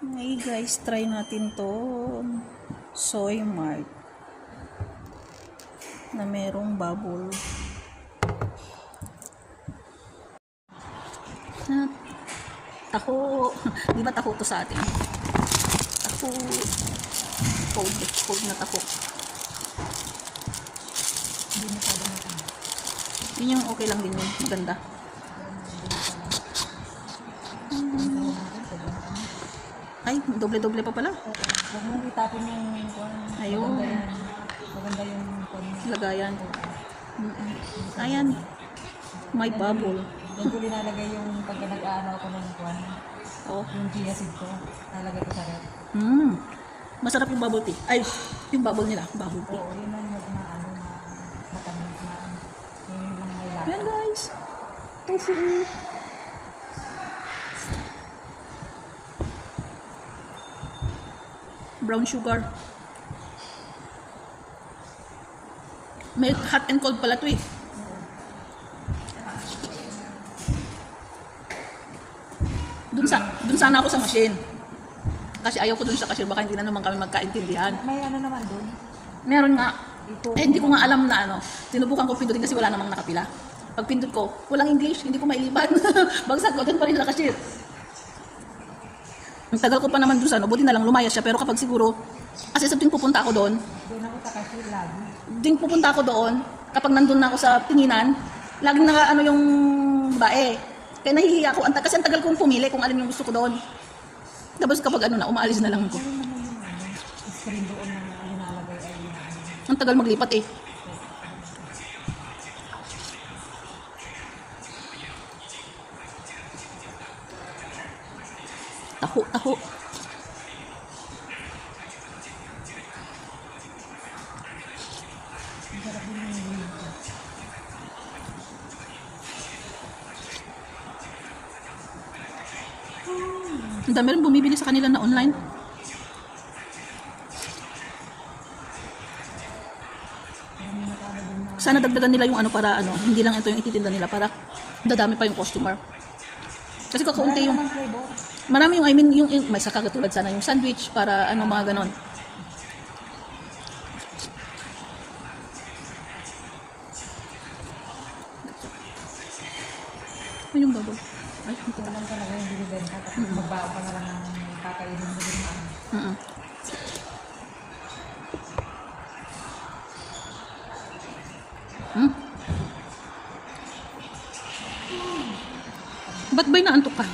Hey guys, try natin to soy mart na merong bubble. Taho. Di ba taho to sa atin? Taho. Cold na taho. Yun yung okay lang din yun. Maganda. Ay, doble-doble pa pala. Huwag mong itapin yung Ayun. maganda yung Lagayan. Ayan. May bubble. Doon ko linalagay yung pagka nag-aano ako ng kwan. Oh. Yung chia seed ko. Nalagay ko sa rep. Masarap yung bubble tea. Ay, yung bubble nila. Bubble tea. Oo, yun ang matamis na yung lang may lasa. Ayan guys. Tofu. Brown sugar. May hot and cold pala to eh. Dun sana ako sa machine. Kasi ayaw ko dun sa cashier, baka hindi na naman kami magkaintindihan. May ano naman doon? Meron nga. Hindi ko nga alam na ano. Sinubukan ko pindutin kasi wala namang nakapila. Pag pindot ko, walang English, hindi ko mailipan. Bagsak ko, dun pa rin sa cashier. Ang tagal ko pa naman dun sa ano, buti na lang lumayas siya. Pero kapag siguro, kasi sa tuwing pupunta ako doon, Doon ako sa cashier lagi. tuwing pupunta ako doon, kapag nandun na ako sa tinginan, laging naka ano yung bae. Kaya nahihiya ako, kasi ang tagal kong pumili kung alin yung gusto ko doon. Tapos kapag ano na, umaalis na lang ako. Ano naman yung screen doon na linalagay ay linalagay. Ang tagal maglipat eh. Taho. Masarap din yung green ko. Ang dami rin bumibili sa kanila na online. Sana dagdagan nila yung ano para ano, hindi lang ito yung ititinda nila para dadami pa yung customer. Kasi kakaunti yung, Ang flavor. marami yung, I mean, yung may saka katulad sana yung sandwich para ano mga ganon. Ano yung bubble? Ay, hindi Ito lang talaga yung binibenta. Tapos magbao ka na lang ng kakainin mo din naman. Mm-mm. Ba't ba'y naantok ka?